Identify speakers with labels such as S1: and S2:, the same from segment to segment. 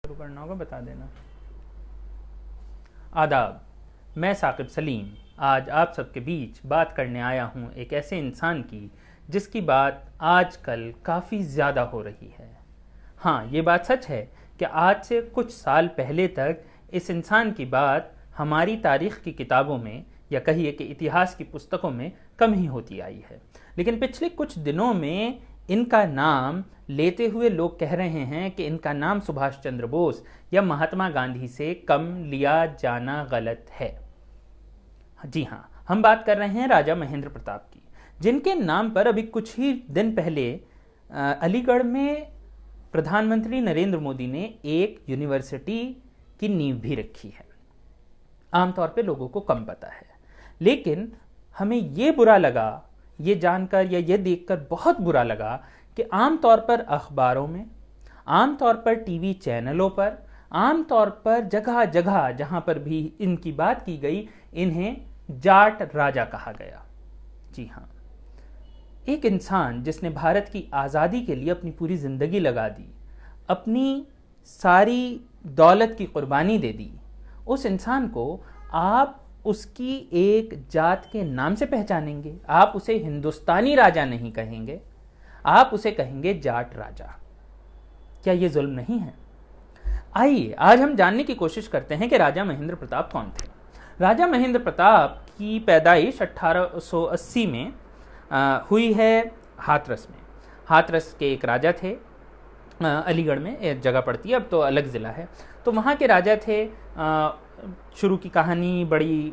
S1: शुरू करना होगा बता देना। आदाब, मैं साकिब सलीम आज आप सबके बीच बात करने आया हूँ एक ऐसे इंसान की जिसकी बात आजकल काफ़ी ज़्यादा हो रही है। हाँ, ये बात सच है कि आज से कुछ साल पहले तक इस इंसान की बात हमारी तारीख़ की किताबों में या कहिए कि इतिहास की पुस्तकों में कम ही होती आई है, लेकिन पिछले कुछ दिनों में इनका नाम लेते हुए लोग कह रहे हैं कि इनका नाम सुभाष चंद्र बोस या महात्मा गांधी से कम लिया जाना गलत है। जी हाँ, हम बात कर रहे हैं राजा महेंद्र प्रताप की, जिनके नाम पर अभी कुछ ही दिन पहले अलीगढ़ में प्रधानमंत्री नरेंद्र मोदी ने एक यूनिवर्सिटी की नींव भी रखी है। आमतौर पे लोगों को कम पता है, लेकिन हमें ये बुरा लगा, ये जानकर या ये देखकर बहुत बुरा लगा कि आमतौर पर अखबारों में, आमतौर पर टीवी चैनलों पर, आमतौर पर जगह जगह जहां पर भी इनकी बात की गई, इन्हें जाट राजा कहा गया। जी हाँ, एक इंसान जिसने भारत की आज़ादी के लिए अपनी पूरी ज़िंदगी लगा दी, अपनी सारी दौलत की कुर्बानी दे दी, उस इंसान को आप उसकी एक जात के नाम से पहचानेंगे, आप उसे हिंदुस्तानी राजा नहीं कहेंगे, आप उसे कहेंगे जाट राजा। क्या यह जुल्म नहीं है? आइए आज हम जानने की कोशिश करते हैं कि राजा महेंद्र प्रताप कौन थे। राजा महेंद्र प्रताप की पैदाइश 1880 में हुई है हाथरस में। हाथरस के एक राजा थे, अलीगढ़ में एक जगह पड़ती है, अब तो अलग ज़िला है। तो वहाँ के राजा थे। शुरू की कहानी बड़ी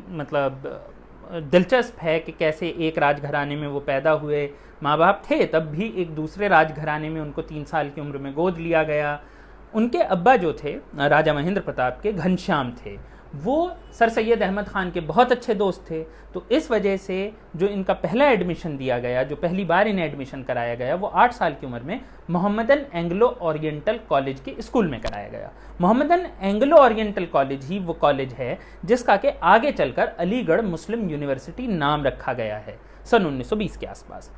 S1: दिलचस्प है कि कैसे एक राजघराने में वो पैदा हुए, माँ बाप थे तब भी एक दूसरे राजघराने में उनको 3 साल की उम्र में गोद लिया गया। उनके अब्बा जो थे राजा महेंद्र प्रताप के, घनश्याम थे, वो सर सैयद अहमद ख़ान के बहुत अच्छे दोस्त थे। तो इस वजह से जो इनका पहला एडमिशन दिया गया, जो पहली बार इन्हें एडमिशन कराया गया, वो 8 साल की उम्र में मोहम्मदन एंग्लो ओरिएंटल कॉलेज के स्कूल में कराया गया। मोहम्मदन एंग्लो ओरिएंटल कॉलेज ही वो कॉलेज है जिसका के आगे चलकर अलीगढ़ मुस्लिम यूनिवर्सिटी नाम रखा गया है सन 1920 के आसपास।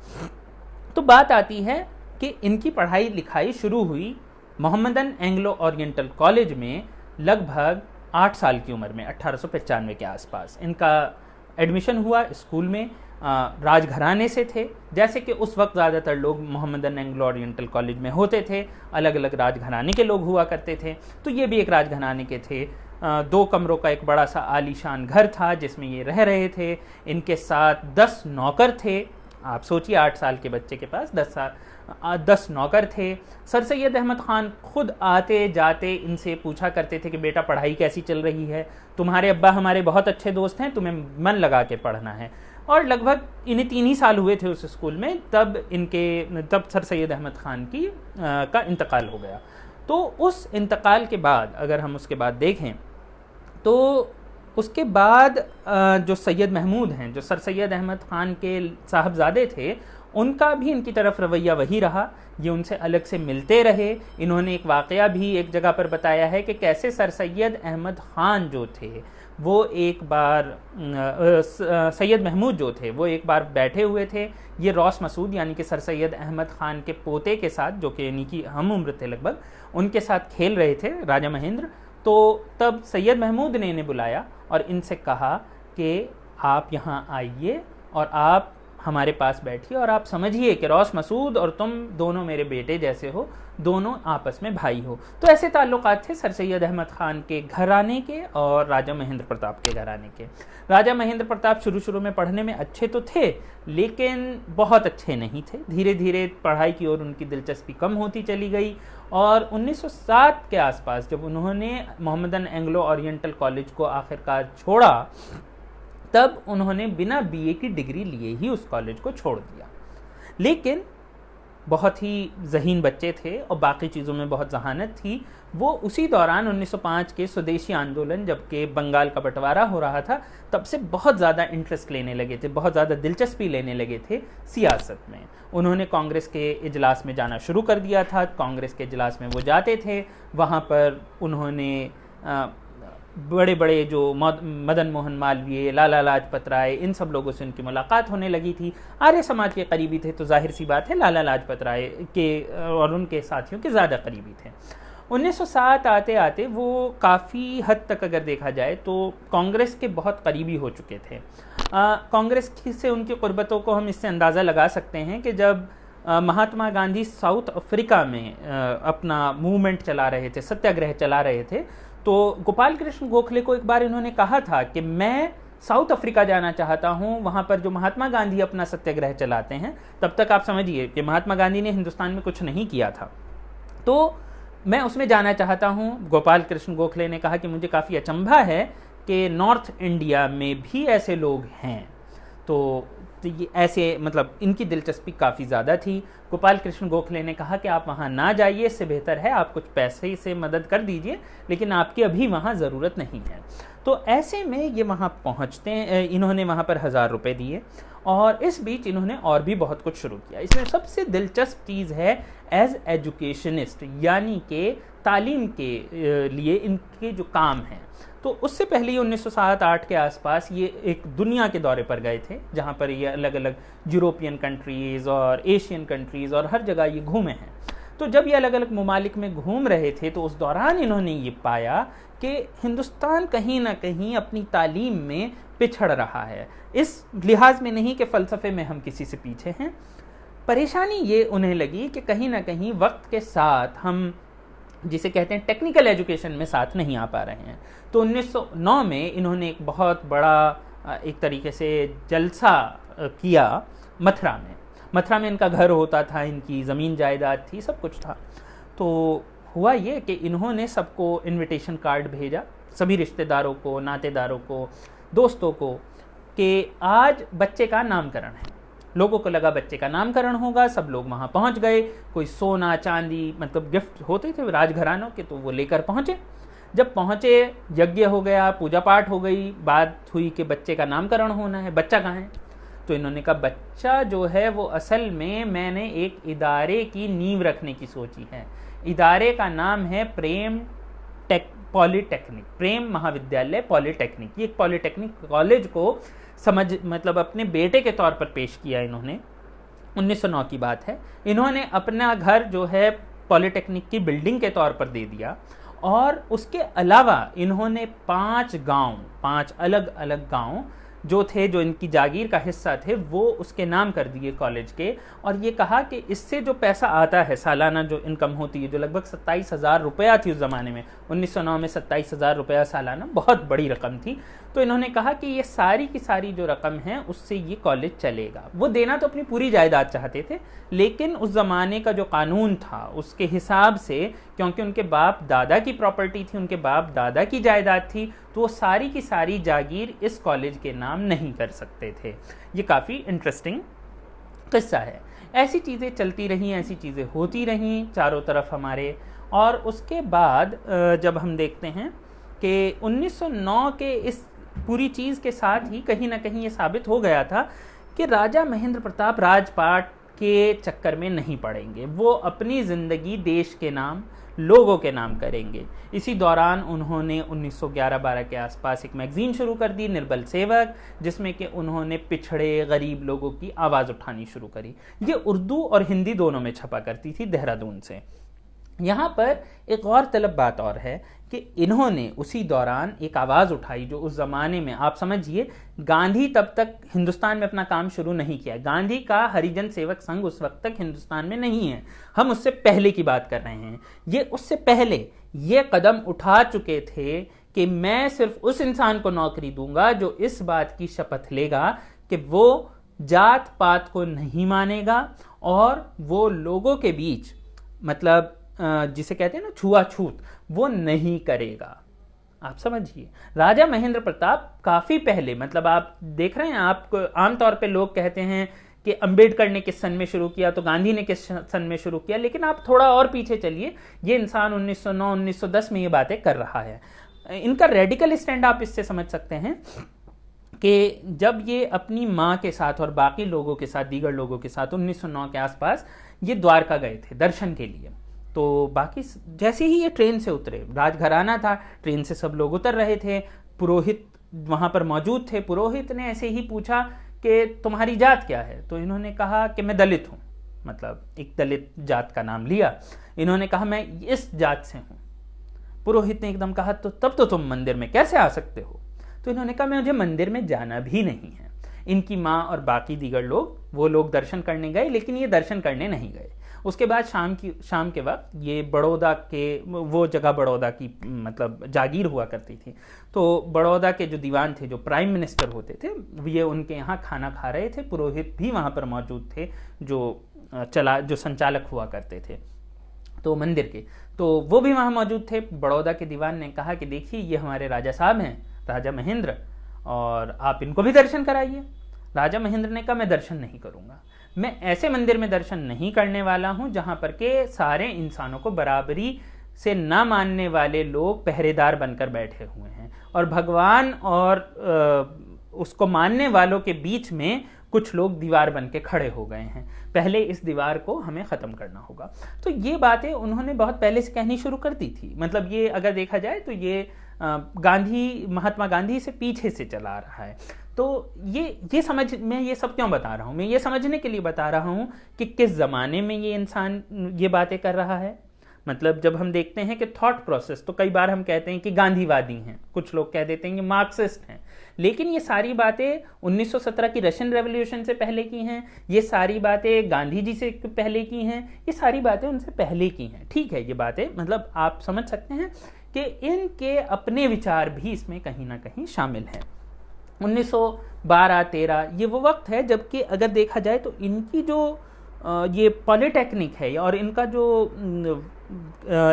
S1: तो बात आती है कि इनकी पढ़ाई लिखाई शुरू हुई मोहम्मदन एंग्लो ओरिएंटल कॉलेज में लगभग 8 साल की उम्र में, 1895 के आसपास इनका एडमिशन हुआ। स्कूल में राजघराने से थे, जैसे कि उस वक्त ज़्यादातर लोग मोहम्मदन एंग्लो ओरिएंटल कॉलेज में होते थे, अलग अलग राजघराने के लोग हुआ करते थे। तो ये भी एक राजघराने के थे। 2 कमरों का एक बड़ा सा आलीशान घर था जिसमें ये रह रहे थे। इनके साथ 10 नौकर थे। आप सोचिए 8 साल के बच्चे के पास 10 नौकर थे। सर सैयद अहमद ख़ान खुद आते जाते इनसे पूछा करते थे कि बेटा पढ़ाई कैसी चल रही है, तुम्हारे अब्बा हमारे बहुत अच्छे दोस्त हैं, तुम्हें मन लगा के पढ़ना है। और लगभग इन्हें 3 ही साल हुए थे उस स्कूल में, तब सर सैयद अहमद ख़ान का इंतकाल हो गया। तो उस इंतकाल के बाद अगर हम उसके बाद देखें तो उसके बाद जो सैयद महमूद हैं, जो सर सैयद अहमद ख़ान के साहबजादे थे, उनका भी इनकी तरफ रवैया वही रहा। ये उनसे अलग से मिलते रहे। इन्होंने एक वाक़या भी एक जगह पर बताया है कि कैसे सर सैयद अहमद ख़ान जो थे वो एक बार सैयद महमूद जो थे वो एक बार बैठे हुए थे, ये रॉस मसूद यानी कि सर सैयद अहमद ख़ान के पोते के साथ, जो कि यानी कि हम उम्र थे लगभग, उनके साथ खेल रहे थे राजा महेंद्र। तो तब सैयद महमूद ने इन्हें बुलाया और इनसे कहा कि आप यहाँ आइए और आप हमारे पास बैठिए और आप समझिए कि रॉस मसूद और तुम दोनों मेरे बेटे जैसे हो, दोनों आपस में भाई हो। तो ऐसे ताल्लुकात थे सर सैयद अहमद ख़ान के घराने के और राजा महेंद्र प्रताप के घराने के। राजा महेंद्र प्रताप शुरू में पढ़ने में अच्छे तो थे, लेकिन बहुत अच्छे नहीं थे। धीरे धीरे पढ़ाई की ओर उनकी दिलचस्पी कम होती चली गई और 1907 के आसपास जब उन्होंने मोहम्मदन एंग्लो ओरिएंटल कॉलेज को आखिरकार छोड़ा, तब उन्होंने बिना बीए की डिग्री लिए ही उस कॉलेज को छोड़ दिया। लेकिन बहुत ही ज़हीन बच्चे थे और बाकी चीज़ों में बहुत जहानत थी। वो उसी दौरान 1905 के स्वदेशी आंदोलन, जबकि बंगाल का बंटवारा हो रहा था, तब से बहुत ज़्यादा इंटरेस्ट लेने लगे थे, बहुत ज़्यादा दिलचस्पी लेने लगे थे सियासत में। उन्होंने कांग्रेस के इजलास में जाना शुरू कर दिया था। कांग्रेस के इजलास में वो जाते थे, वहाँ पर उन्होंने बड़े बड़े जो मदन मोहन मालवीय, लाला लाजपत राय, इन सब लोगों से उनकी मुलाकात होने लगी थी। आर्य समाज के करीबी थे तो जाहिर सी बात है लाला लाजपत राय के और उनके साथियों के ज़्यादा करीबी थे। 1907 आते आते वो काफ़ी हद तक अगर देखा जाए तो कांग्रेस के बहुत करीबी हो चुके थे। कांग्रेस से उनकी क़ुर्बतों को हम इससे अंदाज़ा लगा सकते हैं कि जब महात्मा गांधी साउथ अफ्रीका में अपना मूवमेंट चला रहे थे, सत्याग्रह चला रहे थे, तो गोपाल कृष्ण गोखले को एक बार इन्होंने कहा था कि मैं साउथ अफ्रीका जाना चाहता हूं, वहां पर जो महात्मा गांधी अपना सत्याग्रह चलाते हैं। तब तक आप समझिए कि महात्मा गांधी ने हिंदुस्तान में कुछ नहीं किया था, तो मैं उसमें जाना चाहता हूं। गोपाल कृष्ण गोखले ने कहा कि मुझे काफ़ी अचंभा है कि नॉर्थ इंडिया में भी ऐसे लोग हैं। तो ये ऐसे मतलब इनकी दिलचस्पी काफ़ी ज़्यादा थी। गोपाल कृष्ण गोखले ने कहा कि आप वहाँ ना जाइए, इससे बेहतर है आप कुछ पैसे से मदद कर दीजिए, लेकिन आपकी अभी वहाँ ज़रूरत नहीं है। तो ऐसे में ये वहाँ पहुँचते हैं, इन्होंने वहाँ पर 1000 रुपये दिए और इस बीच इन्होंने और भी बहुत कुछ शुरू किया। इसमें सबसे दिलचस्प चीज़ है एज एजुकेशनिस्ट, यानी कि तालीम के लिए इनके जो काम हैं। तो उससे पहले ही 1907-8 के आसपास ये एक दुनिया के दौरे पर गए थे, जहाँ पर ये अलग अलग यूरोपियन कंट्रीज़ और एशियन कंट्रीज़ और हर जगह ये घूमे हैं। तो जब ये अलग अलग ममालिक में घूम रहे थे तो उस दौरान इन्होंने ये पाया कि हिंदुस्तान कहीं ना कहीं अपनी तालीम में पिछड़ रहा है। इस लिहाज में नहीं कि फ़लसफ़े में हम किसी से पीछे हैं, परेशानी ये उन्हें लगी कि कहीं ना कहीं वक्त के साथ हम जिसे कहते हैं टेक्निकल एजुकेशन में साथ नहीं आ पा रहे हैं। तो 1909 में इन्होंने एक बहुत बड़ा एक तरीके से जलसा किया मथुरा में। मथुरा में इनका घर होता था, इनकी ज़मीन जायदाद थी, सब कुछ था। तो हुआ ये कि इन्होंने सबको इनविटेशन कार्ड भेजा, सभी रिश्तेदारों को, नातेदारों को, दोस्तों को, कि आज बच्चे का नामकरण है। लोगों को लगा बच्चे का नामकरण होगा, सब लोग वहाँ पहुँच गए। कोई सोना चांदी मतलब गिफ्ट होते थे राजघरानों के, तो वो लेकर पहुँचे। जब पहुँचे यज्ञ हो गया, पूजा पाठ हो गई, बात हुई कि बच्चे का नामकरण होना है, बच्चा कहाँ है? तो इन्होंने कहा बच्चा जो है वो असल में मैंने एक इदारे की नींव रखने की सोची है। इदारे का नाम है प्रेम पॉलीटेक्निक, प्रेम महाविद्यालय पॉलीटेक्निक। ये एक पॉलीटेक्निक कॉलेज को मतलब अपने बेटे के तौर पर पेश किया इन्होंने। 1909 की बात है। इन्होंने अपना घर जो है पॉलीटेक्निक की बिल्डिंग के तौर पर दे दिया और उसके अलावा इन्होंने 5 अलग अलग गांव जो थे, जो इनकी जागीर का हिस्सा थे, वो उसके नाम कर दिए कॉलेज के। और ये कहा कि इससे जो पैसा आता है, सालाना जो इनकम होती है, जो लगभग 27,000 रुपया थी उस ज़माने में, 1909 में 27,000 रुपया सालाना बहुत बड़ी रकम थी। तो इन्होंने कहा कि ये सारी की सारी जो रकम है उससे ये कॉलेज चलेगा। वो देना तो अपनी पूरी जायदाद चाहते थे, लेकिन उस ज़माने का जो कानून था उसके हिसाब से, क्योंकि उनके बाप दादा की प्रॉपर्टी थी, उनके बाप दादा की जायदाद थी, तो वो सारी की सारी जागीर इस कॉलेज के नाम नहीं कर सकते थे। ये काफ़ी इंटरेस्टिंग किस्सा है। ऐसी चीज़ें चलती रहीं, ऐसी चीज़ें होती रहीं चारों तरफ हमारे। और उसके बाद जब हम देखते हैं कि 1909 के इस पूरी चीज़ के साथ ही कहीं ना कहीं ये साबित हो गया था कि राजा महेंद्र प्रताप राजपाट के चक्कर में नहीं पड़ेंगे। वो अपनी ज़िंदगी देश के नाम, लोगों के नाम करेंगे। इसी दौरान उन्होंने 1911-12 के आसपास एक मैगज़ीन शुरू कर दी, निर्बल सेवक, जिसमें कि उन्होंने पिछड़े गरीब लोगों की आवाज़ उठानी शुरू करी। ये उर्दू और हिंदी दोनों में छपा करती थी, देहरादून से। यहाँ पर एक और तलब बात और है कि इन्होंने उसी दौरान एक आवाज़ उठाई जो उस ज़माने में, आप समझिए, गांधी तब तक हिंदुस्तान में अपना काम शुरू नहीं किया। गांधी का हरिजन सेवक संघ उस वक्त तक हिंदुस्तान में नहीं है, हम उससे पहले की बात कर रहे हैं। ये उससे पहले ये कदम उठा चुके थे कि मैं सिर्फ उस इंसान को नौकरी दूंगा जो इस बात की शपथ लेगा कि वो जात पात को नहीं मानेगा और वो लोगों के बीच, मतलब जिसे कहते हैं ना छुआछूत, वो नहीं करेगा। आप समझिए, राजा महेंद्र प्रताप काफ़ी पहले, मतलब आप देख रहे हैं, आपको आमतौर पे लोग कहते हैं कि अंबेडकर ने किस सन में शुरू किया, तो गांधी ने किस सन में शुरू किया, लेकिन आप थोड़ा और पीछे चलिए, ये इंसान 1909-1910 में ये बातें कर रहा है। इनका रेडिकल स्टैंड आप इससे समझ सकते हैं कि जब ये अपनी माँ के साथ और बाकी लोगों के साथ, दीगर लोगों के साथ 1909 के आसपास ये द्वारका गए थे दर्शन के लिए। तो बाकी जैसे ही ये ट्रेन से उतरे, राजघराना था, ट्रेन से सब लोग उतर रहे थे, पुरोहित वहाँ पर मौजूद थे। पुरोहित ने ऐसे ही पूछा कि तुम्हारी जात क्या है? तो इन्होंने कहा कि मैं दलित हूँ, मतलब एक दलित जात का नाम लिया। इन्होंने कहा मैं इस जात से हूँ। पुरोहित ने एकदम कहा, तो तब तो तुम मंदिर में कैसे आ सकते हो? तो इन्होंने कहा, मुझे मंदिर में जाना भी नहीं है। इनकी माँ और बाकी दीगर लोग, वो लोग दर्शन करने गए, लेकिन ये दर्शन करने नहीं गए। उसके बाद शाम के वक्त ये बड़ौदा के, वो जगह बड़ौदा की मतलब जागीर हुआ करती थी, तो बड़ौदा के जो दीवान थे, जो प्राइम मिनिस्टर होते थे, ये उनके यहाँ खाना खा रहे थे। पुरोहित भी वहाँ पर मौजूद थे, जो संचालक हुआ करते थे तो मंदिर के, तो वो भी वहाँ मौजूद थे। बड़ौदा के दीवान ने कहा कि देखिए, ये हमारे राजा साहब हैं, राजा महेंद्र, और आप इनको भी दर्शन कराइए। राजा महेंद्र ने कहा, मैं दर्शन नहीं करूँगा, मैं ऐसे मंदिर में दर्शन नहीं करने वाला हूँ जहाँ पर के सारे इंसानों को बराबरी से ना मानने वाले लोग पहरेदार बनकर बैठे हुए हैं, और भगवान और उसको मानने वालों के बीच में कुछ लोग दीवार बन के खड़े हो गए हैं। पहले इस दीवार को हमें ख़त्म करना होगा। तो ये बातें उन्होंने बहुत पहले से कहनी शुरू कर दी थी। मतलब ये अगर देखा जाए तो ये महात्मा गांधी से पीछे से चला आ रहा है। तो ये समझ, मैं ये सब क्यों बता रहा हूँ? मैं ये समझने के लिए बता रहा हूँ कि किस ज़माने में ये इंसान ये बातें कर रहा है। मतलब जब हम देखते हैं कि थॉट प्रोसेस, तो कई बार हम कहते हैं कि गांधीवादी हैं, कुछ लोग कह देते हैं कि मार्क्सिस्ट हैं, लेकिन ये सारी बातें 1917 की रशियन रेवोल्यूशन से पहले की हैं, ये सारी बातें गांधी जी से पहले की हैं, ये सारी बातें उनसे पहले की हैं। ठीक है, ये बातें मतलब आप समझ सकते हैं कि इनके अपने विचार भी इसमें कहीं ना कहीं शामिल हैं। 1912-13 ये वो वक्त है जबकि अगर देखा जाए तो इनकी जो ये पॉलिटेक्निक है और इनका जो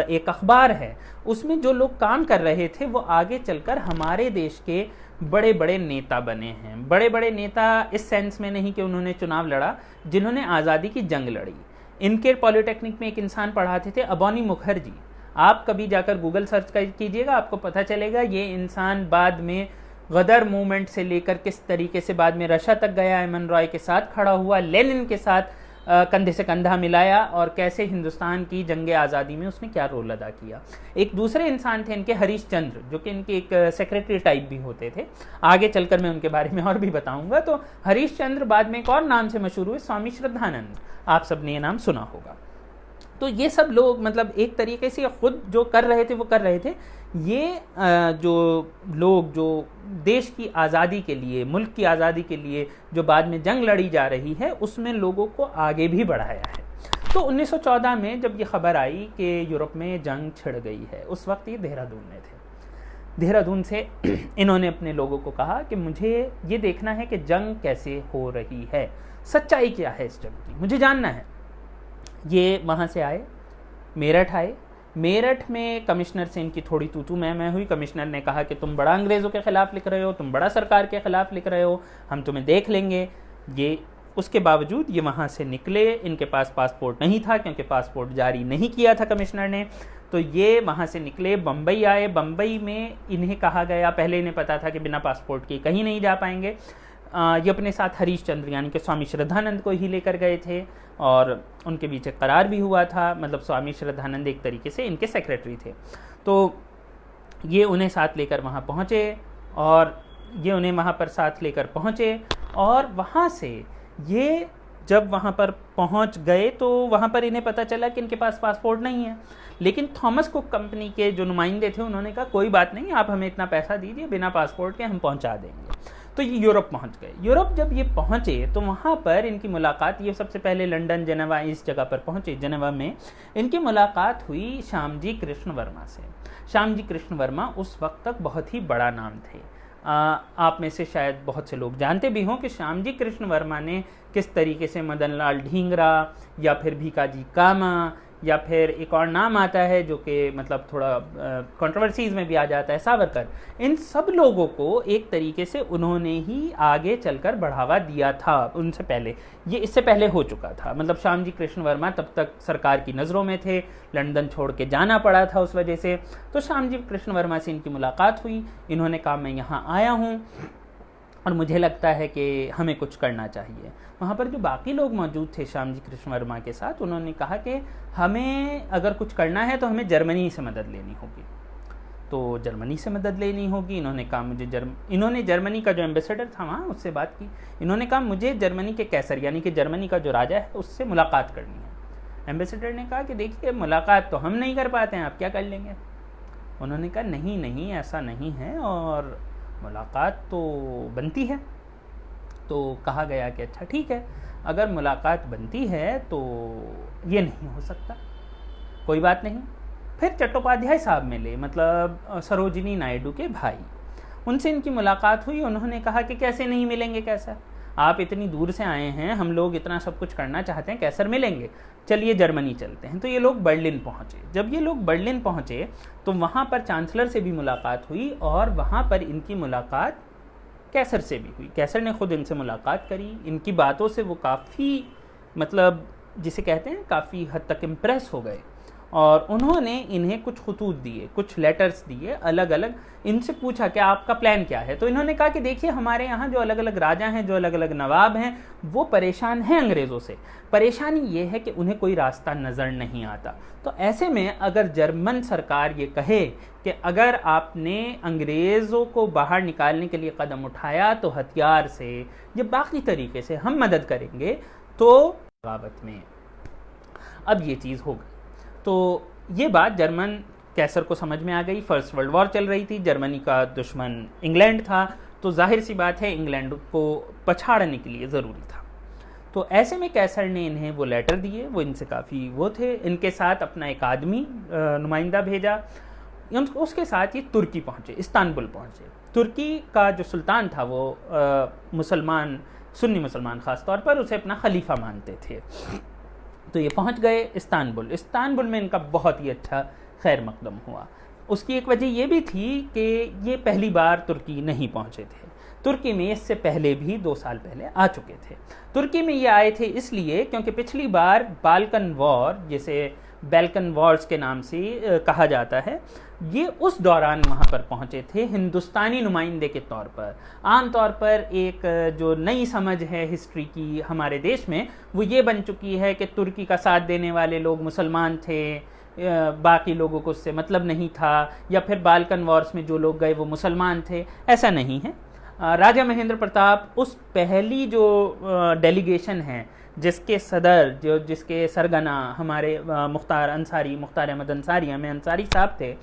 S1: एक अखबार है, उसमें जो लोग काम कर रहे थे वो आगे चलकर हमारे देश के बड़े बड़े नेता बने हैं। बड़े बड़े नेता इस सेंस में नहीं कि उन्होंने चुनाव लड़ा, जिन्होंने आज़ादी की जंग लड़ी। इनके पॉलिटेक्निक में एक इंसान पढ़ाते थे, अबोनी मुखर्जी। आप कभी जाकर गूगल सर्च कीजिएगा, आपको पता चलेगा ये इंसान बाद में गदर मूवमेंट से लेकर किस तरीके से बाद में रशिया तक गया, एमन रॉय के साथ खड़ा हुआ, लेनिन के साथ कंधे से कंधा मिलाया, और कैसे हिंदुस्तान की जंग आज़ादी में उसने क्या रोल अदा किया। एक दूसरे इंसान थे इनके, हरीश चंद्र, जो कि इनके एक सेक्रेटरी टाइप भी होते थे। आगे चलकर मैं उनके बारे में और भी बताऊंगा। तो हरीश चंद्र बाद में एक और नाम से मशहूर हुए, स्वामी श्रद्धानंद। आप सबने ये नाम सुना होगा। तो ये सब लोग मतलब एक तरीके से खुद जो कर रहे थे वो कर रहे थे। ये जो लोग जो देश की आज़ादी के लिए, मुल्क की आज़ादी के लिए जो बाद में जंग लड़ी जा रही है, उसमें लोगों को आगे भी बढ़ाया है। तो 1914 में जब ये खबर आई कि यूरोप में जंग छिड़ गई है, उस वक्त ये देहरादून में थे। देहरादून से इन्होंने अपने लोगों को कहा कि मुझे ये देखना है कि जंग कैसे हो रही है, सच्चाई क्या है इस जंग की, मुझे जानना है। ये वहाँ से आए, मेरठ आए। मेरठ में कमिश्नर से इनकी थोड़ी तू मैं हुई। कमिश्नर ने कहा कि तुम बड़ा अंग्रेज़ों के ख़िलाफ़ लिख रहे हो, तुम बड़ा सरकार के ख़िलाफ़ लिख रहे हो, हम तुम्हें देख लेंगे। ये उसके बावजूद ये वहाँ से निकले। इनके पास पासपोर्ट नहीं था क्योंकि पासपोर्ट जारी नहीं किया था कमिश्नर ने। तो ये वहाँ से निकले, बम्बई आए। बम्बई में इन्हें कहा गया, पहले इन्हें पता था कि बिना पासपोर्ट के कहीं नहीं जा पाएंगे। ये अपने साथ हरीश चंद्र यानी कि स्वामी श्रद्धानंद को ही लेकर गए थे, और उनके बीच एक करार भी हुआ था। मतलब स्वामी श्रद्धानंद एक तरीके से इनके सेक्रेटरी थे। तो ये उन्हें साथ लेकर वहाँ पहुँचे, और ये उन्हें वहाँ पर साथ लेकर पहुँचे, और वहाँ से ये जब वहाँ पर पहुँच गए तो वहाँ पर इन्हें पता चला कि इनके पास पासपोर्ट नहीं है। लेकिन थॉमस कुक कंपनी के जो नुमाइंदे थे उन्होंने कहा कोई बात नहीं, आप हमें इतना पैसा दीजिए, बिना पासपोर्ट के हम पहुँचा देंगे। तो ये यूरोप पहुंच गए। यूरोप जब ये पहुंचे तो वहाँ पर इनकी मुलाकात, ये सबसे पहले लंदन, जेनेवा, इस जगह पर पहुंचे। जेनेवा में इनकी मुलाकात हुई श्यामजी कृष्ण वर्मा से। श्यामजी कृष्ण वर्मा उस वक्त तक बहुत ही बड़ा नाम थे। आप में से शायद बहुत से लोग जानते भी हों कि श्यामजी कृष्ण वर्मा ने किस तरीके से मदन लाल ढींगरा या फिर भीकाजी कामा या फिर एक और नाम आता है जो कि मतलब थोड़ा कंट्रोवर्सीज में भी आ जाता है, सावरकर, इन सब लोगों को एक तरीके से उन्होंने ही आगे चलकर बढ़ावा दिया था। उनसे पहले ये इससे पहले हो चुका था। मतलब श्यामजी कृष्ण वर्मा तब तक सरकार की नज़रों में थे, लंदन छोड़ के जाना पड़ा था उस वजह से। तो श्यामजी कृष्ण वर्मा से इनकी मुलाकात हुई। इन्होंने कहा मैं यहाँ आया हूँ और मुझे लगता है कि हमें कुछ करना चाहिए। वहाँ पर जो बाकी लोग मौजूद थे श्यामजी कृष्ण वर्मा के साथ, उन्होंने कहा कि हमें अगर कुछ करना है तो हमें जर्मनी से मदद लेनी होगी। तो जर्मनी से मदद लेनी होगी। इन्होंने कहा मुझे इन्होंने जर्मनी का जो एम्बेसडर था वहाँ उससे बात की। इन्होंने कहा मुझे जर्मनी के कैसर यानी कि जर्मनी का जो राजा है उससे मुलाकात करनी है। एम्बेसडर ने कहा कि देखिए मुलाकात तो हम नहीं कर पाते हैं, आप क्या कर लेंगे। उन्होंने कहा नहीं नहीं ऐसा नहीं है और मुलाकात तो बनती है। तो कहा गया कि अच्छा ठीक है, अगर मुलाकात बनती है तो ये नहीं हो सकता, कोई बात नहीं। फिर चट्टोपाध्याय साहब मिले, मतलब सरोजिनी नायडू के भाई, उनसे इनकी मुलाकात हुई। उन्होंने कहा कि कैसे नहीं मिलेंगे, कैसा, आप इतनी दूर से आए हैं, हम लोग इतना सब कुछ करना चाहते हैं, कैसर मिलेंगे, चलिए जर्मनी चलते हैं। तो ये लोग बर्लिन पहुँचे। जब ये लोग बर्लिन पहुँचे तो वहाँ पर चांसलर से भी मुलाकात हुई और वहाँ पर इनकी मुलाकात कैसर से भी हुई। कैसर ने खुद इनसे मुलाकात करी, इनकी बातों से वो काफ़ी, मतलब जिसे कहते हैं काफ़ी हद तक इम्प्रेस हो गए और उन्होंने इन्हें कुछ खुतूत दिए, कुछ लेटर्स दिए अलग अलग। इनसे पूछा कि आपका प्लान क्या है। तो इन्होंने कहा कि देखिए हमारे यहाँ जो अलग अलग राजा हैं, जो अलग अलग नवाब हैं, वो परेशान हैं अंग्रेज़ों से। परेशानी ये है कि उन्हें कोई रास्ता नज़र नहीं आता। तो ऐसे में अगर जर्मन सरकार ये कहे कि अगर आपने अंग्रेज़ों को बाहर निकालने के लिए कदम उठाया तो हथियार से या बाकी तरीके से हम मदद करेंगे, तो बगावत में अब ये चीज़ हो गई। तो ये बात जर्मन कैसर को समझ में आ गई। फर्स्ट वर्ल्ड वॉर चल रही थी, जर्मनी का दुश्मन इंग्लैंड था, तो जाहिर सी बात है इंग्लैंड को पछाड़ने के लिए ज़रूरी था। तो ऐसे में कैसर ने इन्हें वो लेटर दिए, वो इनसे काफ़ी वो थे। इनके साथ अपना एक आदमी नुमाइंदा भेजा, उसके साथ ये तुर्की पहुँचे, इस्तांबुल पहुँचे। तुर्की का जो सुल्तान था वो मुसलमान, सुन्नी मुसलमान ख़ास तौर पर उसे अपना खलीफा मानते थे। तो ये पहुंच गए इस्तांबुल। इस्तांबुल में इनका बहुत ही अच्छा खैर मकदम हुआ। उसकी एक वजह ये भी थी कि ये पहली बार तुर्की नहीं पहुंचे थे। तुर्की में इससे पहले भी 2 साल पहले आ चुके थे। तुर्की में ये आए थे इसलिए क्योंकि पिछली बार बाल्कन वॉर, जिसे बैल्कन वॉर्स के नाम से कहा जाता है, ये उस दौरान वहाँ पर पहुँचे थे हिंदुस्तानी नुमाइंदे के तौर पर। आम तौर पर एक जो नई समझ है हिस्ट्री की हमारे देश में, वो ये बन चुकी है कि तुर्की का साथ देने वाले लोग मुसलमान थे, बाकी लोगों को उससे मतलब नहीं था, या फिर बाल्कन वॉर्स में जो लोग गए वो मुसलमान थे। ऐसा नहीं है। राजा महेंद्र प्रताप उस पहली जो डेलीगेशन है जिसके सदर, जिसके सरगना हमारे मुख्तार अहमद अंसारी, हमें अंसारी साहब थे,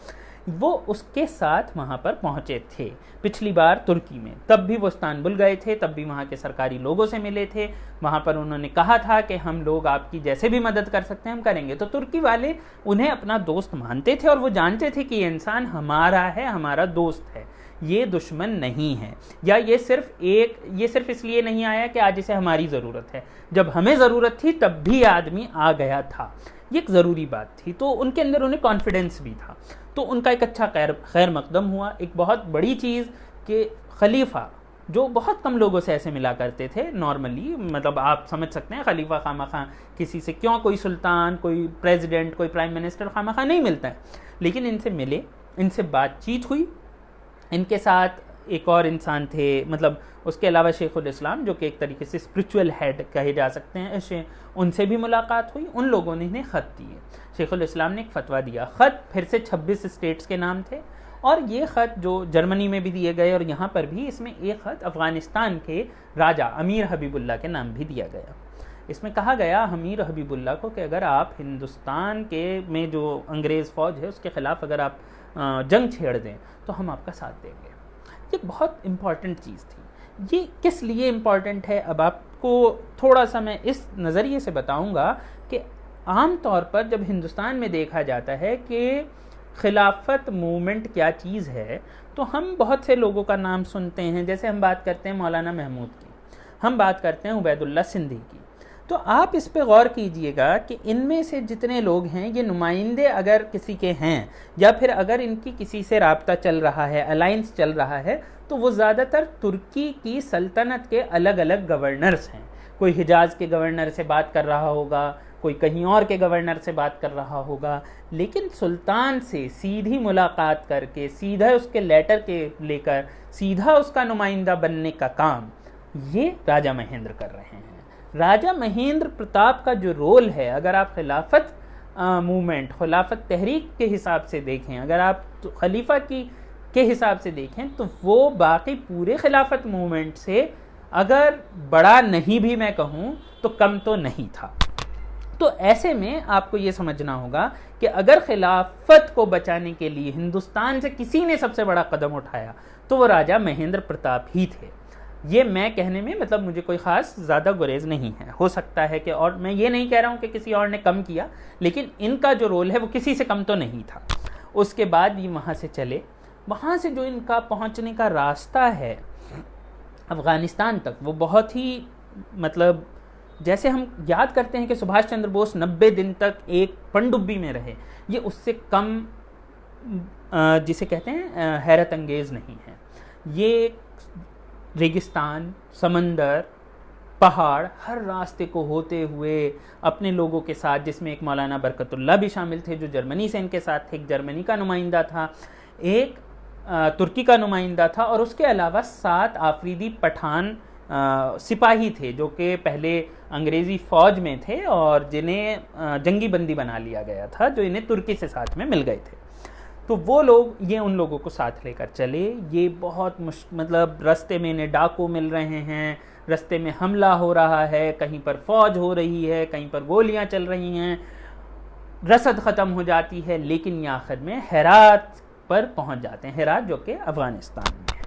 S1: वो उसके साथ वहाँ पर पहुँचे थे पिछली बार तुर्की में। तब भी वो इस्तांबुल गए थे, तब भी वहाँ के सरकारी लोगों से मिले थे। वहाँ पर उन्होंने कहा था कि हम लोग आपकी जैसे भी मदद कर सकते हैं हम करेंगे। तो तुर्की वाले उन्हें अपना दोस्त मानते थे और वो जानते थे कि ये इंसान हमारा है, हमारा दोस्त है, ये दुश्मन नहीं है, या ये सिर्फ इसलिए नहीं आया कि आज इसे हमारी ज़रूरत है। जब हमें ज़रूरत थी तब भी आदमी आ गया था। ये एक ज़रूरी बात थी। तो उनके अंदर उन्हें कॉन्फिडेंस भी था। तो उनका एक अच्छा खैर मकदम हुआ। एक बहुत बड़ी चीज़ कि खलीफा, जो बहुत कम लोगों से ऐसे मिला करते थे नॉर्मली, मतलब आप समझ सकते हैं खलीफा खामखा किसी से क्यों, कोई सुल्तान, कोई प्रेसिडेंट, कोई प्राइम मिनिस्टर खामखा नहीं मिलता है, लेकिन इनसे मिले, इनसे बातचीत हुई। इनके साथ एक और इंसान थे, मतलब उसके अलावा शेखुल इस्लाम, जो कि एक तरीके से स्पिरिचुअल हेड कहे जा सकते हैं ऐसे, उनसे भी मुलाकात हुई। उन लोगों ने इन्हें ख़त दिए। शेखुल इस्लाम ने एक फ़तवा दिया। ख़त फिर से 26 स्टेट्स के नाम थे और ये ख़त जो जर्मनी में भी दिए गए और यहाँ पर भी, इसमें एक ख़त अफ़गानिस्तान के राजा अमीर हबीबुल्ला के नाम भी दिया गया। इसमें कहा गया अमीर हबीबुल्ला को कि अगर आप हिंदुस्तान के में जो अंग्रेज़ फ़ौज है उसके ख़िलाफ़ अगर आप जंग छेड़ दें तो हम आपका साथ देंगे। ये बहुत इम्पॉर्टेंट चीज़ थी। ये किस लिए इम्पॉर्टेंट है, अब आपको थोड़ा सा मैं इस नज़रिए से बताऊंगा कि आम तौर पर जब हिंदुस्तान में देखा जाता है कि खिलाफत मूवमेंट क्या चीज़ है, तो हम बहुत से लोगों का नाम सुनते हैं। जैसे हम बात करते हैं मौलाना महमूद की, हम बात करते हैं उबैदुल्ला सिंधी की। तो आप इस पे गौर कीजिएगा कि इनमें से जितने लोग हैं, ये नुमाइंदे अगर किसी के हैं या फिर अगर इनकी किसी से राब्ता चल रहा है, अलाइंस चल रहा है, तो वो ज़्यादातर तुर्की की सल्तनत के अलग अलग गवर्नर्स हैं। कोई हिजाज़ के गवर्नर से बात कर रहा होगा, कोई कहीं और के गवर्नर से बात कर रहा होगा, लेकिन सुल्तान से सीधी मुलाकात करके, सीधा उसके लेटर के लेकर सीधा उसका नुमाइंदा बनने का काम ये राजा महेंद्र कर रहे हैं। राजा महेंद्र प्रताप का जो रोल है, अगर आप खिलाफत मूवमेंट, खिलाफत तहरीक के हिसाब से देखें, अगर आप तो खलीफा के हिसाब से देखें, तो वो बाकी पूरे खिलाफत मूवमेंट से अगर बड़ा नहीं भी मैं कहूँ तो कम तो नहीं था। तो ऐसे में आपको ये समझना होगा कि अगर खिलाफत को बचाने के लिए हिंदुस्तान से किसी ने सबसे बड़ा कदम उठाया तो वो राजा महेंद्र प्रताप ही थे। ये मैं कहने में मतलब मुझे कोई ख़ास ज़्यादा गुरेज नहीं है। हो सकता है कि, और मैं ये नहीं कह रहा हूँ कि किसी और ने कम किया, लेकिन इनका जो रोल है वो किसी से कम तो नहीं था। उसके बाद ये वहाँ से चले, वहाँ से जो इनका पहुँचने का रास्ता है अफ़गानिस्तान तक, वो बहुत ही मतलब जैसे हम याद करते हैं कि सुभाष चंद्र बोस 90 दिन तक एक पनडुब्बी में रहे, ये उससे कम जिसे कहते हैं हैरत अंगेज़ नहीं है। ये रेगिस्तान, समंदर, पहाड़, हर रास्ते को होते हुए अपने लोगों के साथ, जिसमें एक मौलाना बरकतुल्लाह भी शामिल थे जो जर्मनी से इनके साथ थे, एक जर्मनी का नुमाइंदा था, एक तुर्की का नुमाइंदा था, और उसके अलावा 7 आफरीदी पठान सिपाही थे जो कि पहले अंग्रेज़ी फ़ौज में थे और जिन्हें जंगी बंदी बना लिया गया था, जो इन्हें तुर्की से साथ में मिल गए थे। तो वो लोग, ये उन लोगों को साथ लेकर चले। ये बहुत मतलब रास्ते में इन्हें डाकू मिल रहे हैं, रास्ते में हमला हो रहा है, कहीं पर फ़ौज हो रही है, कहीं पर गोलियां चल रही हैं, रसद ख़त्म हो जाती है, लेकिन ये आखिर में हेरात पर पहुंच जाते हैं। हेरात जो कि अफ़गानिस्तान में है।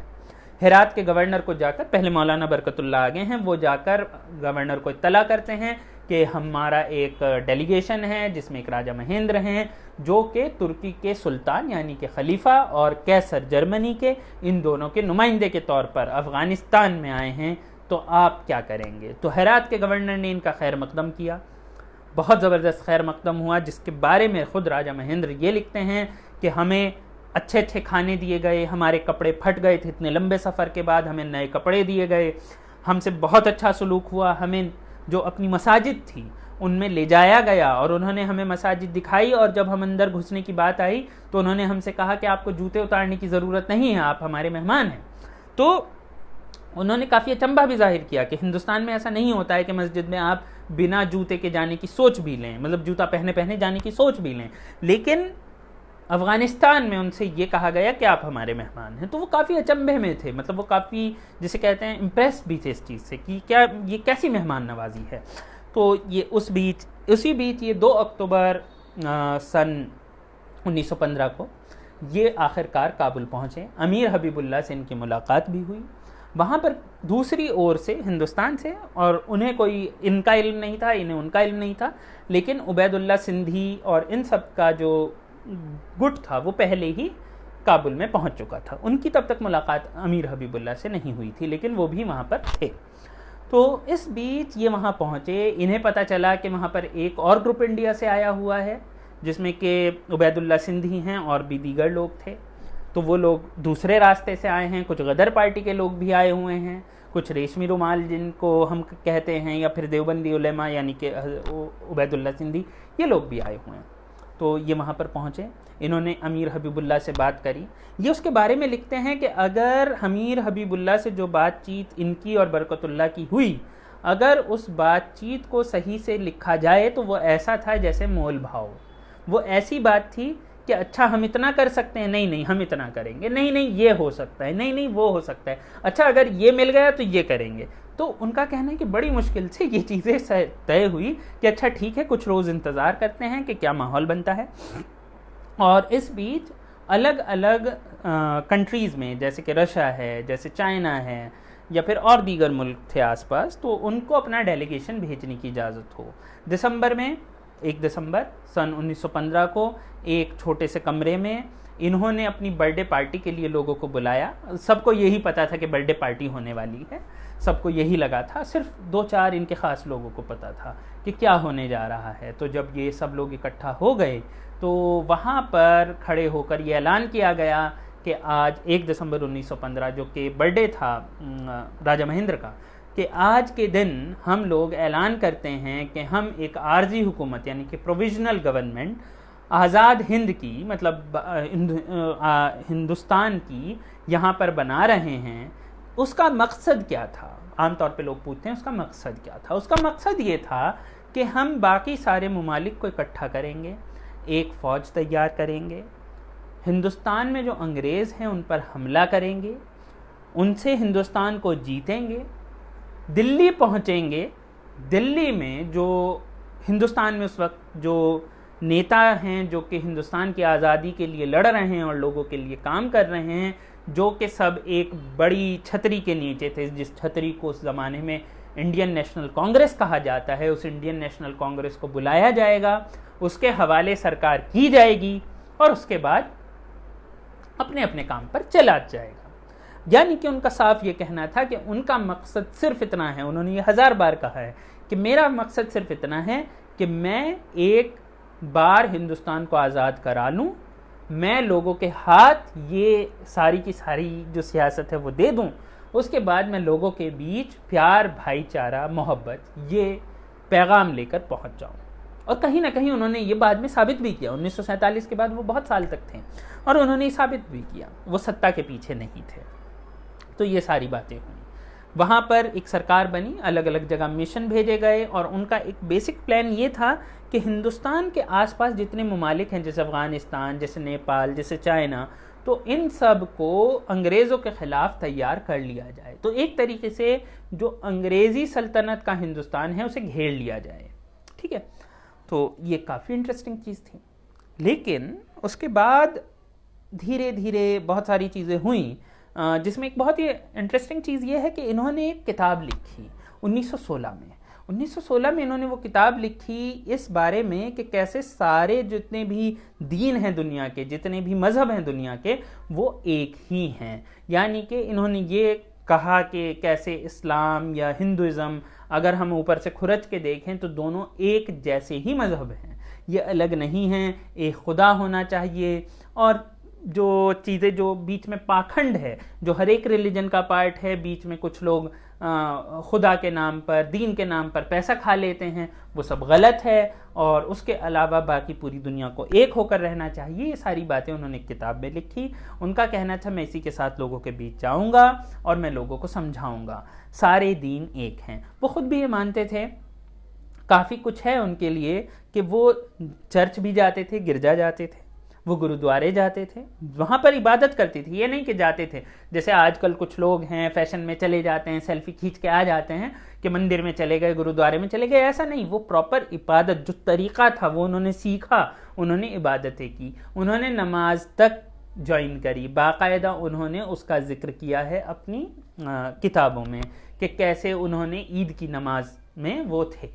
S1: हेरात के गवर्नर को जाकर, पहले मौलाना बरकतुल्लाह आगे हैं, वो जाकर गवर्नर को इत्तला करते हैं कि हमारा एक डेलीगेशन है जिसमें एक राजा महेंद्र हैं जो कि तुर्की के सुल्तान यानी कि खलीफा और कैसर जर्मनी के, इन दोनों के नुमाइंदे के तौर पर अफ़गानिस्तान में आए हैं, तो आप क्या करेंगे। तो हेरात के गवर्नर ने इनका खैर मकदम किया, बहुत ज़बरदस्त खैर मकदम हुआ, जिसके बारे में ख़ुद राजा महेंद्र ये लिखते हैं कि हमें अच्छे अच्छे खाने दिए गए, हमारे कपड़े फट गए थे इतने लंबे सफ़र के बाद, हमें नए कपड़े दिए गए, हमसे बहुत अच्छा सलूक हुआ, हमें जो अपनी मसाजिद थी उनमें ले जाया गया और उन्होंने हमें मसाजिद दिखाई, और जब हम अंदर घुसने की बात आई तो उन्होंने हमसे कहा कि आपको जूते उतारने की ज़रूरत नहीं है, आप हमारे मेहमान हैं। तो उन्होंने काफ़ी अचंभा भी जाहिर किया कि हिंदुस्तान में ऐसा नहीं होता है कि मस्जिद में आप बिना जूते के जाने की सोच भी लें, मतलब जूता पहने पहने जाने की सोच भी लें, लेकिन अफ़गानिस्तान में उनसे ये कहा गया कि आप हमारे मेहमान हैं। तो वो काफ़ी अचंभे में थे, मतलब वो काफ़ी जिसे कहते हैं इम्प्रेस भी थे इस चीज़ से कि क्या ये कैसी मेहमान नवाजी है। तो ये उसी बीच ये 2 अक्टूबर सन 1915 को ये आखिरकार काबुल पहुँचे। अमीर हबीबुल्लाह से इनकी मुलाकात भी हुई। वहाँ पर दूसरी ओर से हिंदुस्तान से, और उन्हें कोई इनका इल्म नहीं था, इन्हें उनका इल्म नहीं था, लेकिन उबैदुल्लाह सिंधी और इन सब का जो गुट था वो पहले ही काबुल में पहुंच चुका था। उनकी तब तक मुलाकात अमीर हबीबुल्लाह से नहीं हुई थी, लेकिन वो भी वहाँ पर थे। तो इस बीच ये वहाँ पहुँचे, इन्हें पता चला कि वहाँ पर एक और ग्रुप इंडिया से आया हुआ है जिसमें कि उबैदुल्लाह सिंधी हैं और भी दीगर लोग थे। तो वो लोग दूसरे रास्ते से आए हैं, कुछ गदर पार्टी के लोग भी आए हुए हैं, कुछ रेशमी रुमाल जिनको हम कहते हैं, या फिर देवबंदी उलेमा यानी कि उबैदुल्लाह सिंधी, ये लोग भी आए हुए हैं। तो ये वहाँ पर पहुँचे, इन्होंने अमीर हबीबुल्लाह से बात करी। ये उसके बारे में लिखते हैं कि अगर अमीर हबीबुल्लाह से जो बातचीत इनकी और बरकतुल्लाह की हुई, अगर उस बातचीत को सही से लिखा जाए तो वो ऐसा था जैसे मोल भाव। वो ऐसी बात थी कि अच्छा हम इतना कर सकते हैं, नहीं नहीं हम इतना करेंगे, नहीं नहीं ये हो सकता है, नहीं नहीं वो हो सकता है, अच्छा अगर ये मिल गया तो ये करेंगे। तो उनका कहना है कि बड़ी मुश्किल से ये चीज़ें तय हुई कि अच्छा ठीक है, कुछ रोज़ इंतज़ार करते हैं कि क्या माहौल बनता है। और इस बीच अलग अलग कंट्रीज़ में, जैसे कि रशिया है, जैसे चाइना है, या फिर और दीगर मुल्क थे आसपास, तो उनको अपना डेलीगेशन भेजने की इजाज़त हो। दिसंबर में 1 दिसंबर सन 1915 को एक छोटे से कमरे में इन्होंने अपनी बर्थडे पार्टी के लिए लोगों को बुलाया। सबको यही पता था कि बर्थडे पार्टी होने वाली है, सबको यही लगा था, सिर्फ 2-4 इनके ख़ास लोगों को पता था कि क्या होने जा रहा है। तो जब ये सब लोग इकट्ठा हो गए तो वहाँ पर खड़े होकर ये ऐलान किया गया कि आज 1 दिसंबर 1915 जो कि बर्थडे था राजा महेंद्र का, कि आज के दिन हम लोग ऐलान करते हैं कि हम एक आर्जी हुकूमत यानी कि प्रोविजनल गवर्नमेंट आज़ाद हिंद की, मतलब हिंदुस्तान की यहाँ पर बना रहे हैं। उसका मकसद क्या था? आमतौर पे लोग पूछते हैं उसका मकसद क्या था। उसका मकसद ये था कि हम बाकी सारे ममालिक को इकट्ठा करेंगे, एक फ़ौज तैयार करेंगे, हिंदुस्तान में जो अंग्रेज़ हैं उन पर हमला करेंगे, उनसे हिंदुस्तान को जीतेंगे, दिल्ली पहुँचेंगे, दिल्ली में जो हिंदुस्तान में उस वक्त जो नेता हैं जो कि हिंदुस्तान की आज़ादी के लिए लड़ रहे हैं और लोगों के लिए काम कर रहे हैं, जो कि सब एक बड़ी छतरी के नीचे थे, जिस छतरी को उस ज़माने में इंडियन नेशनल कांग्रेस कहा जाता है, उस इंडियन नेशनल कांग्रेस को बुलाया जाएगा, उसके हवाले सरकार की जाएगी और उसके बाद अपने अपने काम पर चला जाएगा। यानी कि उनका साफ ये कहना था कि उनका मकसद सिर्फ इतना है, उन्होंने ये 1000 बार कहा है कि मेरा मकसद सिर्फ इतना है कि मैं एक बार हिंदुस्तान को आज़ाद करा लूँ, मैं लोगों के हाथ ये सारी की सारी जो सियासत है वो दे दूँ, उसके बाद मैं लोगों के बीच प्यार, भाईचारा, मोहब्बत ये पैगाम लेकर पहुँच जाऊँ। और कहीं ना कहीं उन्होंने ये बाद में साबित भी किया। 1947 के बाद वो बहुत साल तक थे और उन्होंने साबित भी किया, वो सत्ता के पीछे नहीं थे। तो ये सारी बातें हुई, वहाँ पर एक सरकार बनी, अलग अलग जगह मिशन भेजे गए और उनका एक बेसिक प्लान ये था कि हिंदुस्तान के आसपास जितने ममालिक हैं, जैसे अफ़गानिस्तान, जैसे नेपाल, जैसे चाइना, तो इन सब को अंग्रेज़ों के ख़िलाफ़ तैयार कर लिया जाए। तो एक तरीके से जो अंग्रेज़ी सल्तनत का हिंदुस्तान है उसे घेर लिया जाए। ठीक है, तो ये काफ़ी इंटरेस्टिंग चीज़ थी। लेकिन उसके बाद धीरे धीरे बहुत सारी चीज़ें हुई, जिसमें एक बहुत ही इंटरेस्टिंग चीज़ ये है कि इन्होंने एक किताब लिखी 1916 में इन्होंने वो किताब लिखी इस बारे में कि कैसे सारे जितने भी दीन हैं दुनिया के, जितने भी मज़हब हैं दुनिया के, वो एक ही हैं। यानी कि इन्होंने ये कहा कि कैसे इस्लाम या हिंदुज़म अगर हम ऊपर से खुरच के देखें तो दोनों एक जैसे ही मज़हब हैं, ये अलग नहीं हैं, एक खुदा होना चाहिए। और जो चीज़ें जो बीच में पाखंड है, जो हर एक रिलीजन का पार्ट है, बीच में कुछ लोग खुदा के नाम पर, दीन के नाम पर पैसा खा लेते हैं, वो सब गलत है। और उसके अलावा बाकी पूरी दुनिया को एक होकर रहना चाहिए। ये सारी बातें उन्होंने एक किताब में लिखी। उनका कहना था मैं इसी के साथ लोगों के बीच जाऊंगा और मैं लोगों को समझाऊंगा सारे दीन एक हैं। वो खुद भी ये मानते थे। काफ़ी कुछ है उनके लिए कि वो चर्च भी जाते थे, गिरजा जाते थे, वो गुरुद्वारे जाते थे, वहाँ पर इबादत करती थी। ये नहीं कि जाते थे जैसे आजकल कुछ लोग हैं फैशन में चले जाते हैं, सेल्फी खींच के आ जाते हैं कि मंदिर में चले गए, गुरुद्वारे में चले गए, ऐसा नहीं। वो प्रॉपर इबादत, जो तरीक़ा था वो उन्होंने सीखा, उन्होंने इबादतें की, उन्होंने नमाज तक ज्वाइन करी, बाकायदा उन्होंने उसका जिक्र किया है अपनी किताबों में कि कैसे उन्होंने ईद की नमाज में वो थे।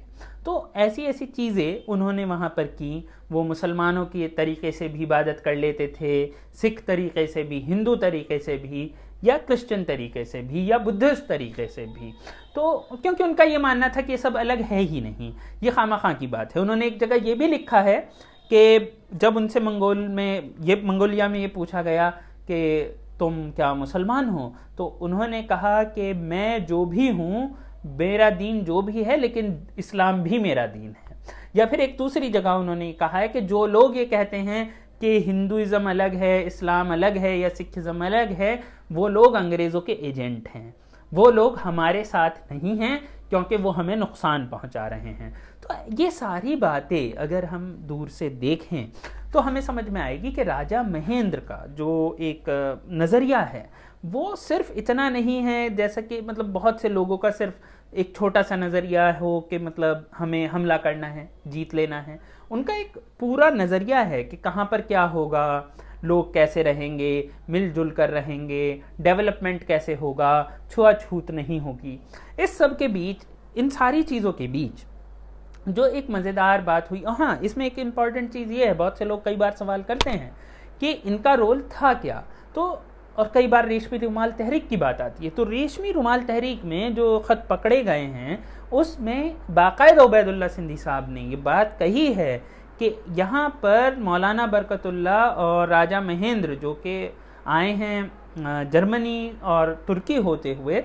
S1: तो ऐसी ऐसी चीज़ें उन्होंने वहाँ पर की। वो मुसलमानों की तरीक़े से भी इबादत कर लेते थे, सिख तरीक़े से भी, हिंदू तरीक़े से भी, या क्रिश्चियन तरीक़े से भी, या बुद्धिस्ट तरीक़े से भी। तो क्योंकि उनका ये मानना था कि ये सब अलग है ही नहीं, ये खामखा की बात है। उन्होंने एक जगह ये भी लिखा है कि जब उनसे मंगोलिया में ये पूछा गया कि तुम क्या मुसलमान हो, तो उन्होंने कहा कि मैं जो भी हूँ, मेरा दीन जो भी है, लेकिन इस्लाम भी मेरा दीन है। या फिर एक दूसरी जगह उन्होंने कहा है कि जो लोग ये कहते हैं कि हिंदुइज़्म अलग है, इस्लाम अलग है या सिखिज़्म अलग है, वो लोग अंग्रेज़ों के एजेंट हैं, वो लोग हमारे साथ नहीं हैं क्योंकि वो हमें नुकसान पहुंचा रहे हैं। तो ये सारी बातें अगर हम दूर से देखें तो हमें समझ में आएगी कि राजा महेंद्र का जो एक नज़रिया है वो सिर्फ इतना नहीं है जैसा कि मतलब बहुत से लोगों का सिर्फ एक छोटा सा नज़रिया हो कि मतलब हमें हमला करना है, जीत लेना है। उनका एक पूरा नज़रिया है कि कहाँ पर क्या होगा, लोग कैसे रहेंगे, मिलजुल कर रहेंगे, डेवलपमेंट कैसे होगा, छुआछूत नहीं होगी। इस सब के बीच, इन सारी चीज़ों के बीच जो एक मज़ेदार बात हुई, हाँ इसमें एक इम्पॉर्टेंट चीज़ ये है, बहुत से लोग कई बार सवाल करते हैं कि इनका रोल था क्या। तो और कई बार रेशमी रुमाल तहरीक की बात आती है, तो रेशमी रुमाल तहरीक में जो ख़त पकड़े गए हैं उसमें बाकायदा उबैदुल्ला सिंधी साहब ने ये बात कही है कि यहाँ पर मौलाना बरकतुल्लाह और राजा महेंद्र जो कि आए हैं जर्मनी और तुर्की होते हुए,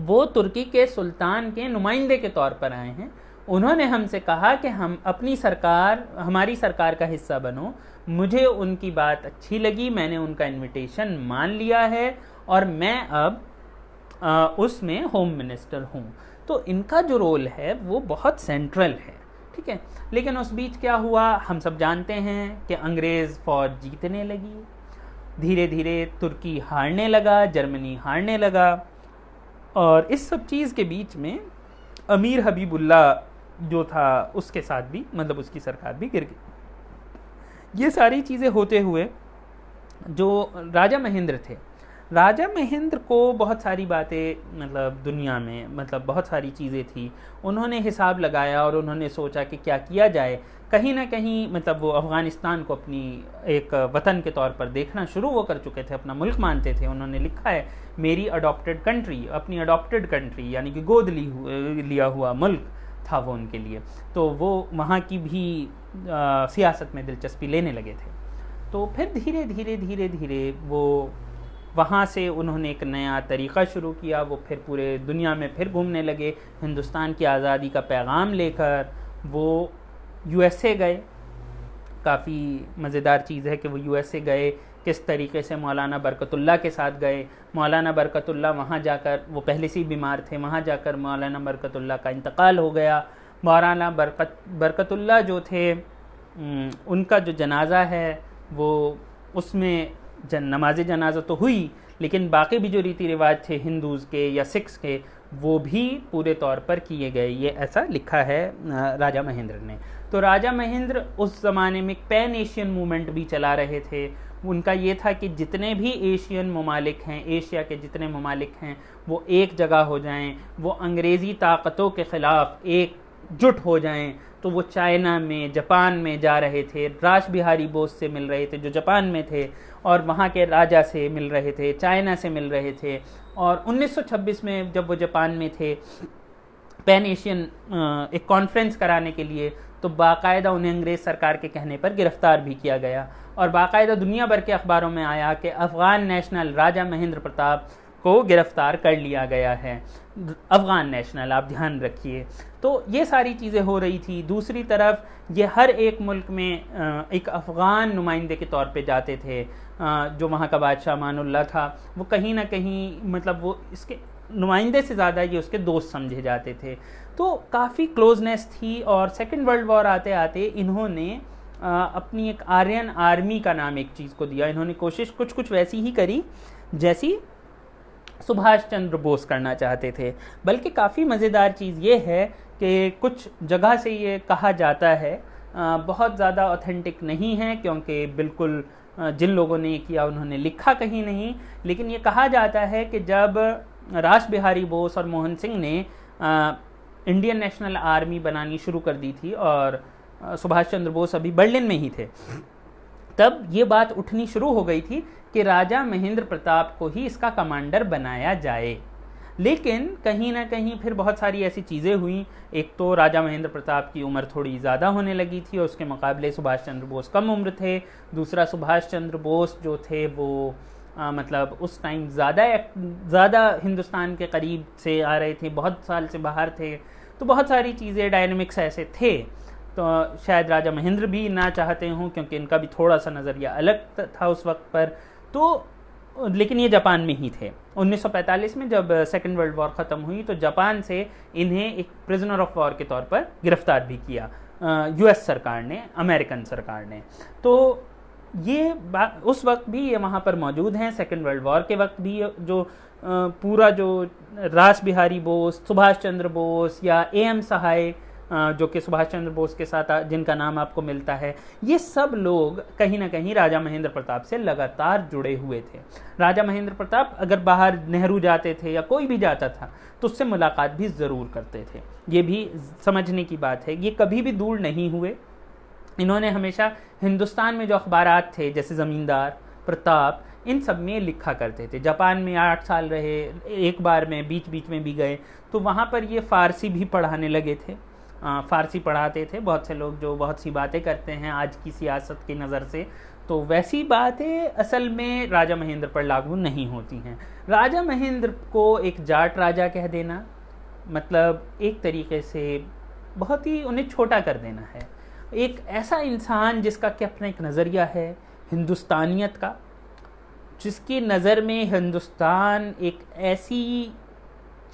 S1: वो तुर्की के सुल्तान के नुमाइंदे के तौर पर आए हैं। उन्होंने हमसे कहा कि हम अपनी सरकार, हमारी सरकार का हिस्सा बनो। मुझे उनकी बात अच्छी लगी, मैंने उनका इनविटेशन मान लिया है और मैं अब उसमें होम मिनिस्टर हूँ। तो इनका जो रोल है वो बहुत सेंट्रल है, ठीक है। लेकिन उस बीच क्या हुआ हम सब जानते हैं कि अंग्रेज़ फ़ौज जीतने लगी, धीरे धीरे तुर्की हारने लगा, जर्मनी हारने लगा। और इस सब चीज़ के बीच में अमीर हबीबुल्लाह जो था उसके साथ भी, मतलब उसकी सरकार भी गिर गई। ये सारी चीज़ें होते हुए जो राजा महेंद्र थे, राजा महेंद्र को बहुत सारी बातें, मतलब दुनिया में, मतलब बहुत सारी चीज़ें थी, उन्होंने हिसाब लगाया और उन्होंने सोचा कि क्या किया जाए। कहीं ना कहीं मतलब वो अफ़गानिस्तान को अपनी एक वतन के तौर पर देखना शुरू वो कर चुके थे, अपना मुल्क मानते थे। उन्होंने लिखा है मेरी अडॉप्टेड कंट्री, अपनी अडॉप्टेड कंट्री यानी कि गोद लिया हुआ मुल्क था वो उनके लिए। तो वो वहाँ की भी सियासत में दिलचस्पी लेने लगे थे। तो फिर धीरे धीरे धीरे धीरे वो वहाँ से उन्होंने एक नया तरीक़ा शुरू किया। वो फिर पूरे दुनिया में फिर घूमने लगे, हिंदुस्तान की आज़ादी का पैगाम लेकर वो यूएसए गए। काफ़ी मज़ेदार चीज़ है कि वो यूएसए गए, किस तरीके से मौलाना बरकतुल्लाह के साथ गए। मौलाना बरकतुल्लाह वहाँ जाकर, वो पहले से ही बीमार थे, वहाँ जाकर मौलाना बरकतुल्लाह का इंतकाल हो गया। मौलाना बरकतुल्लाह जो थे उनका जो जनाज़ा है वो उसमें नमाज जनाजा तो हुई, लेकिन बाकी भी जो रीति रिवाज थे हिंदूज़ के या सिख्स के वो भी पूरे तौर पर किए गए। ये ऐसा लिखा है राजा महेंद्र ने। तो राजा महेंद्र उस ज़माने में पैन एशियन मूवमेंट भी चला रहे थे। उनका ये था कि जितने भी एशियन ममालिक हैं, एशिया के जितने ममालिक हैं, वो एक जगह हो जाएं, वो अंग्रेज़ी ताकतों के ख़िलाफ़ एकजुट हो जाएं। तो वो चाइना में, जापान में जा रहे थे, रास बिहारी बोस से मिल रहे थे जो जापान में थे, और वहाँ के राजा से मिल रहे थे, चाइना से मिल रहे थे। और 1926 में जब वो जापान में थे पैन एशियन एक कॉन्फ्रेंस कराने के लिए, तो बाकायदा उन्हें अंग्रेज़ सरकार के कहने पर गिरफ़्तार भी किया गया और बाकायदा दुनिया भर के अखबारों में आया कि अफ़गान नेशनल राजा महेंद्र प्रताप को गिरफ़्तार कर लिया गया है। अफ़गान नेशनल, आप ध्यान रखिए। तो ये सारी चीज़ें हो रही थी। दूसरी तरफ ये हर एक मुल्क में एक अफ़गान नुमाइंदे के तौर पे जाते थे। जो वहाँ का बादशाह अमानुल्लाह था, वो कहीं ना कहीं मतलब वो इसके नुमाइंदे से ज़्यादा ये उसके दोस्त समझे जाते थे। तो काफ़ी क्लोजनेस थी। और सेकेंड वर्ल्ड वॉर आते आते इन्होंने अपनी एक आर्यन आर्मी का नाम एक चीज़ को दिया। इन्होंने कोशिश कुछ वैसी ही करी जैसी सुभाष चंद्र बोस करना चाहते थे। बल्कि काफ़ी मज़ेदार चीज़ ये है कि कुछ जगह से ये कहा जाता है, बहुत ज़्यादा ऑथेंटिक नहीं है क्योंकि बिल्कुल जिन लोगों ने किया उन्होंने लिखा कहीं नहीं, लेकिन ये कहा जाता है कि जब रास बिहारी बोस और मोहन सिंह ने इंडियन नेशनल आर्मी बनानी शुरू कर दी थी और सुभाष चंद्र बोस अभी बर्लिन में ही थे, तब ये बात उठनी शुरू हो गई थी कि राजा महेंद्र प्रताप को ही इसका कमांडर बनाया जाए। लेकिन कहीं ना कहीं फिर बहुत सारी ऐसी चीज़ें हुई। एक तो राजा महेंद्र प्रताप की उम्र थोड़ी ज़्यादा होने लगी थी और उसके मुकाबले सुभाष चंद्र बोस कम उम्र थे। दूसरा, सुभाष चंद्र बोस जो थे वो मतलब उस टाइम ज़्यादा हिंदुस्तान के करीब से आ रहे थे, बहुत साल से बाहर थे। तो बहुत सारी चीज़ें, डायनामिक्स ऐसे थे। तो शायद राजा महेंद्र भी ना चाहते हों क्योंकि इनका भी थोड़ा सा नज़रिया अलग था उस वक्त पर। तो लेकिन ये जापान में ही थे। 1945 में जब सेकेंड वर्ल्ड वॉर ख़त्म हुई तो जापान से इन्हें एक प्रिजनर ऑफ वॉर के तौर पर गिरफ़्तार भी किया यूएस सरकार ने, अमेरिकन सरकार ने। तो ये उस वक्त भी ये वहाँ पर मौजूद हैं। सेकेंड वर्ल्ड वॉर के वक्त भी जो पूरा जो रास बिहारी बोस, सुभाष चंद्र बोस या एएम सहाय जो कि सुभाष चंद्र बोस के साथ जिनका नाम आपको मिलता है, ये सब लोग कहीं ना कहीं राजा महेंद्र प्रताप से लगातार जुड़े हुए थे। राजा महेंद्र प्रताप अगर बाहर नेहरू जाते थे या कोई भी जाता था तो उससे मुलाकात भी ज़रूर करते थे। ये भी समझने की बात है। ये कभी भी दूर नहीं हुए। इन्होंने हमेशा हिंदुस्तान में जो अखबारात थे जैसे ज़मींदार, प्रताप, इन सब में लिखा करते थे। जापान में 8 साल रहे, एक बार में बीच बीच में भी गए तो वहाँ पर ये फ़ारसी भी पढ़ाने लगे थे। फ़ारसी पढ़ाते थे। बहुत से लोग जो बहुत सी बातें करते हैं आज की सियासत की नज़र से, तो वैसी बातें असल में राजा महेंद्र पर लागू नहीं होती हैं। राजा महेंद्र को एक जाट राजा कह देना मतलब एक तरीके से बहुत ही उन्हें छोटा कर देना है। एक ऐसा इंसान जिसका कि अपना एक नज़रिया है हिंदुस्तानियत का, जिसकी नज़र में हिंदुस्तान एक ऐसी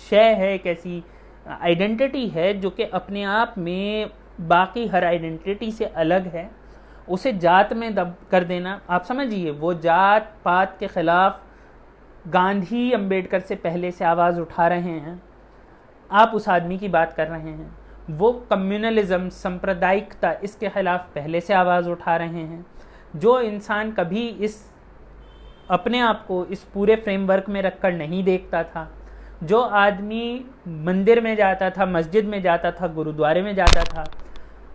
S1: शय है, एक ऐसी आइडेंटिटी है जो कि अपने आप में बाकी हर आइडेंटिटी से अलग है, उसे जात में दब कर देना। आप समझिए, वो जात पात के ख़िलाफ़ गांधी अंबेडकर से पहले से आवाज़ उठा रहे हैं, आप उस आदमी की बात कर रहे हैं। वो कम्युनलिज्म, सांप्रदायिकता, इसके खिलाफ पहले से आवाज़ उठा रहे हैं। जो इंसान कभी अपने आप को इस पूरे फ्रेमवर्क में रखकर नहीं देखता था, जो आदमी मंदिर में जाता था, मस्जिद में जाता था, गुरुद्वारे में जाता था,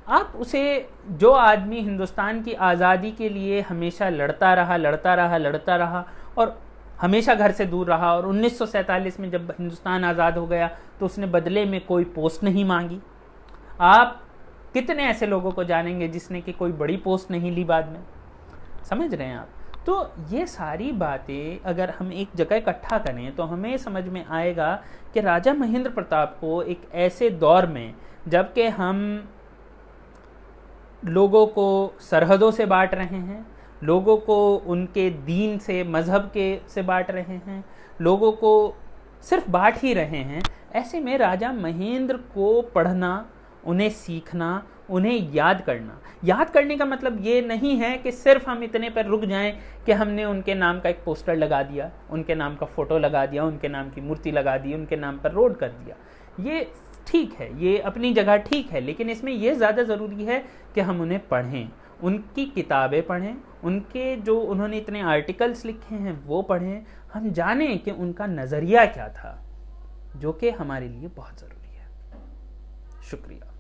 S1: आप उसे, जो आदमी हिंदुस्तान की आज़ादी के लिए हमेशा लड़ता रहा और हमेशा घर से दूर रहा, और 1947 में जब हिंदुस्तान आज़ाद हो गया तो उसने बदले में कोई पोस्ट नहीं मांगी। आप कितने ऐसे लोगों को जानेंगे जिसने कि कोई बड़ी पोस्ट नहीं ली बाद में? समझ रहे हैं आप? तो ये सारी बातें अगर हम एक जगह इकट्ठा करें तो हमें समझ में आएगा कि राजा महेंद्र प्रताप को एक ऐसे दौर में, जबकि हम लोगों को सरहदों से बांट रहे हैं, लोगों को उनके दीन से, मज़हब से बांट रहे हैं, लोगों को सिर्फ बांट ही रहे हैं, ऐसे में राजा महेंद्र को पढ़ना, उन्हें सीखना, उन्हें याद करने का मतलब ये नहीं है कि सिर्फ हम इतने पर रुक जाएं कि हमने उनके नाम का एक पोस्टर लगा दिया, उनके नाम का फ़ोटो लगा दिया, उनके नाम की मूर्ति लगा दी, उनके नाम पर रोड कर दिया। ये ठीक है, ये अपनी जगह ठीक है, लेकिन इसमें यह ज़्यादा ज़रूरी है कि हम उन्हें पढ़ें, उनकी किताबें पढ़ें, उनके जो उन्होंने इतने आर्टिकल्स लिखे हैं वो पढ़ें, हम जानें कि उनका नज़रिया क्या था, जो कि हमारे लिए बहुत ज़रूरी है। शुक्रिया।